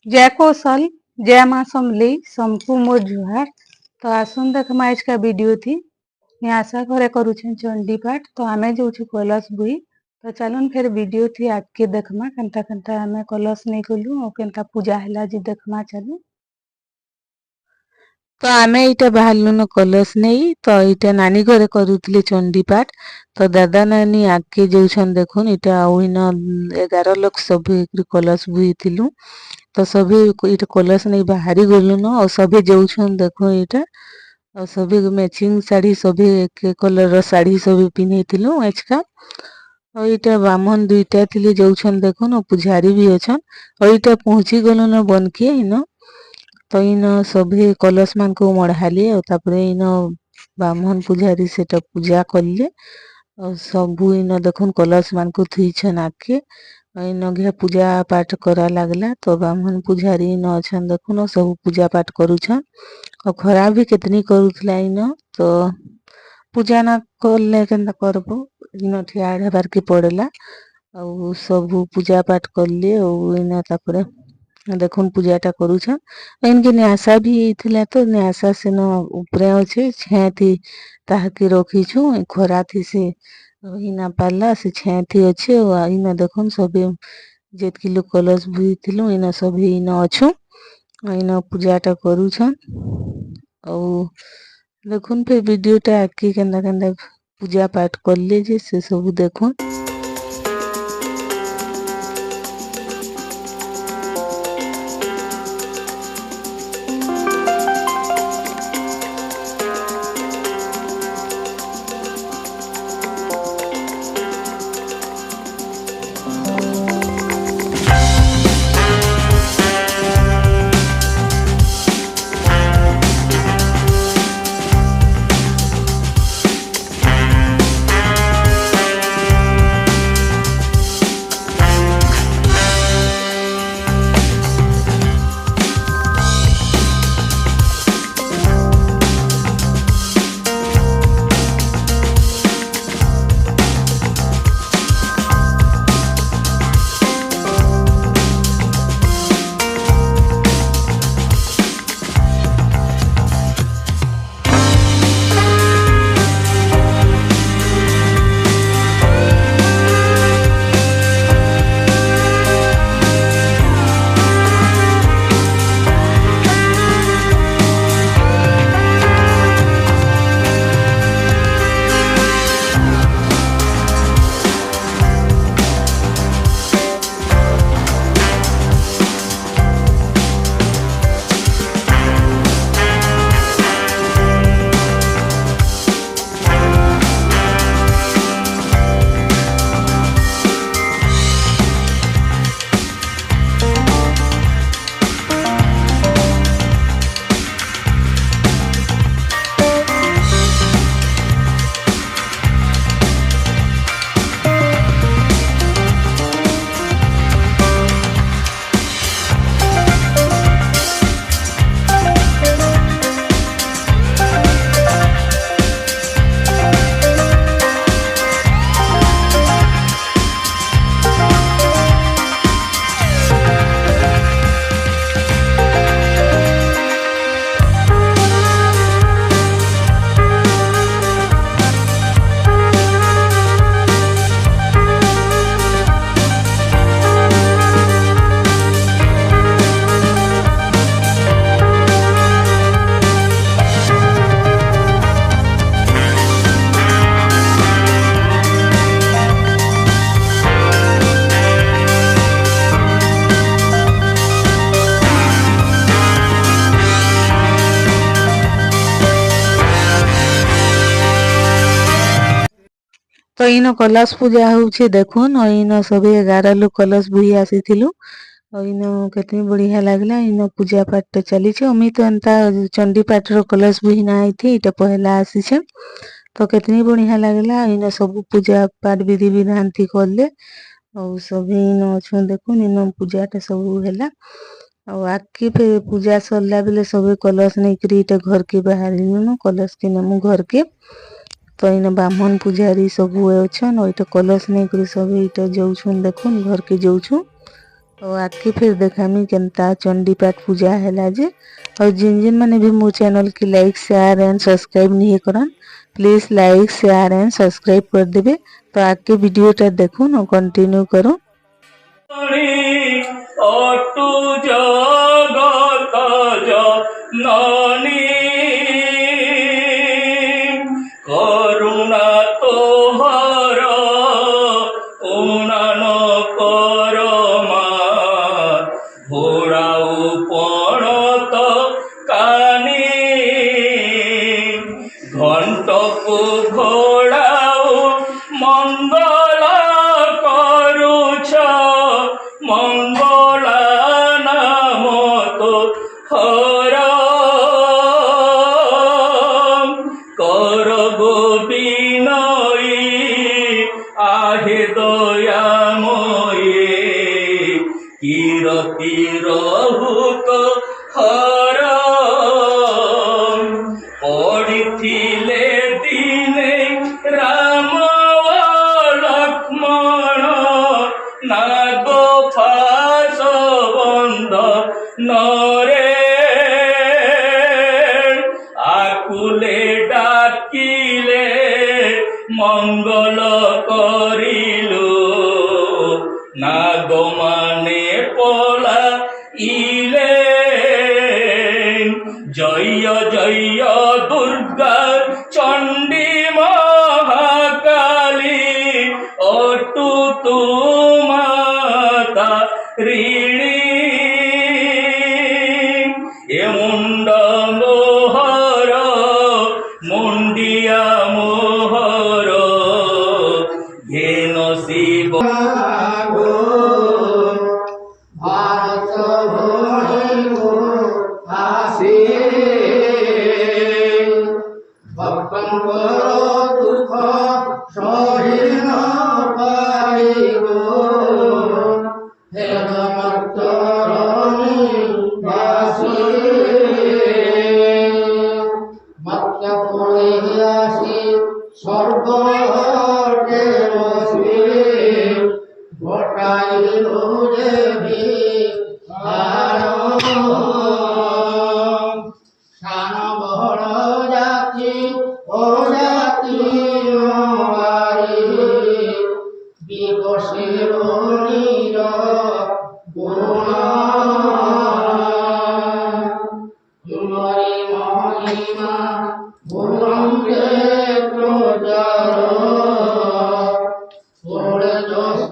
जय कौशल, जय माँ समली, समकु मोर जुहार। तो आसन देखमा आज का वीडियो थी मैं आशा घरे करुछन चंडी पाठ। तो आमे जो कलश बुई तो चलन फिर वीडियो थी आज के देखमा केनता केनता आमे कलश नहीं कलु और केनता पूजा हैला जी देखमा चलू। तो आमे इटा बाहरलु न कलश नहीं तो इटा नानी घरे करुतले चंडी पाठ। तो दादा नानी आगे जाउछन देखुन इटा ओइन 11 लोग सभी कलश बुईथिलु। तो सभी इटा कलश नहीं बाहरी गलु न और सभी जाउछन देखो इटा और सभी मैचिंग साड़ी सभी एक कलर रो साड़ी सभी पिन्हिथिलु आजका। और इटा ब्राह्मण दुईटा थिले जाउछन देखुन और पुजारी भी अछन और इटा पहुंची गलु न बनके इन। तो इन सभी कलश मान को मढ़ाले और तापरे इन ब्राह्मण पुजारी सेटा पूजा करले और सबू इन देखुन कलश मान को थुईछन आके इन घे पूजा पाठ करा लागला। तो ब्राह्मण पुजारी इन अछन देखुन और सब पूजा पाठ करूछन और खरा भी कितनी करूथला इन। तो पूजा ना करले केनता करबो इन ठिया हेबार के पड़ेला और सब पूजा पाठ करले और इन तापरे देखुन पूजाटा करूछन। इनके न्यासा भी थिला तो न्यासा से न ऊपरे अच्छे छे थी ताहाके रखीछु खरा थी से रही ना पाला से छे थी अच्छे और इन देखुन सभी जेतकी लोग कलश बुईथिलु इन सभी इन अछु इन पूजाटा करूछन। और देखुन फिर वीडियोटा आके केनता केनता पूजा पाठ करले जे से सब देखुन। तो इन कलश पूजा होउछे देखुन और इन सभी 11 लोग कलश बुई आसीथिलु और इन केतनी बढ़िया लागला इन पूजा पाठ चली छे। अमी तो एंता चंडी पाठ रो कलश बुई ना आईथी इटा पहला आसी छे तो केतनी बढ़िया लागला इन सब पूजा पाठ विधि विधान थी करले और सभी इन अछन देखुन इन पूजाटा सब हैला और आके फिर पूजा सरला बेले सब कलश नहीं करी इटा घर के बाहर न कलश के नमु घर के। तो इन ब्राह्मण पुजारी सब अछन और इटा कलश नहीं करी सब इटा जाउछन देखुन घर के जाउछु और आगे फिर देखामी केनता चंडीपाठ पूजा है जे। और जिन जिन मैंने भी मो चैनल की लाइक शेयर एंड सब्सक्राइब नहीं करन please like share and subscribe कर देबे। तो आगे वीडियोटा देखुन और कंटिन्यू करो। অটু জগত জননী করুণা তোহর উনান করমা ঘোড়াও পণত কানি ঘণ্টকু ঘোড়াও মঙ্গল করুছ মঙ্গলা নাম তো হর কর গো বিনয়ী আহে দয়াময়ী কিরতি রহুক হর পড়িছিলে দিনে রাম লক্ষ্মণ নাগ ফাস বন্ধ নরে আকুলে ডাকিলে মঙ্গল করিল নাগ মানে পলা ইলে জয় জয় দুর্গা চণ্ডী মহাকালী অটু তুমাতা ঋণী এ মুন্ড মোহর মুন্ডিয়া মোহর ঘেন শিব ভারত ভৈব আসে ভক্তঙ্কর দুঃখ সহিন পারিব হেরমত্তরণী বাসে মত্ত পরিহাসি সর্বটে বসে ঘটাইল দেবী শান বড় জাতি ও জাতি বিকশিল নীর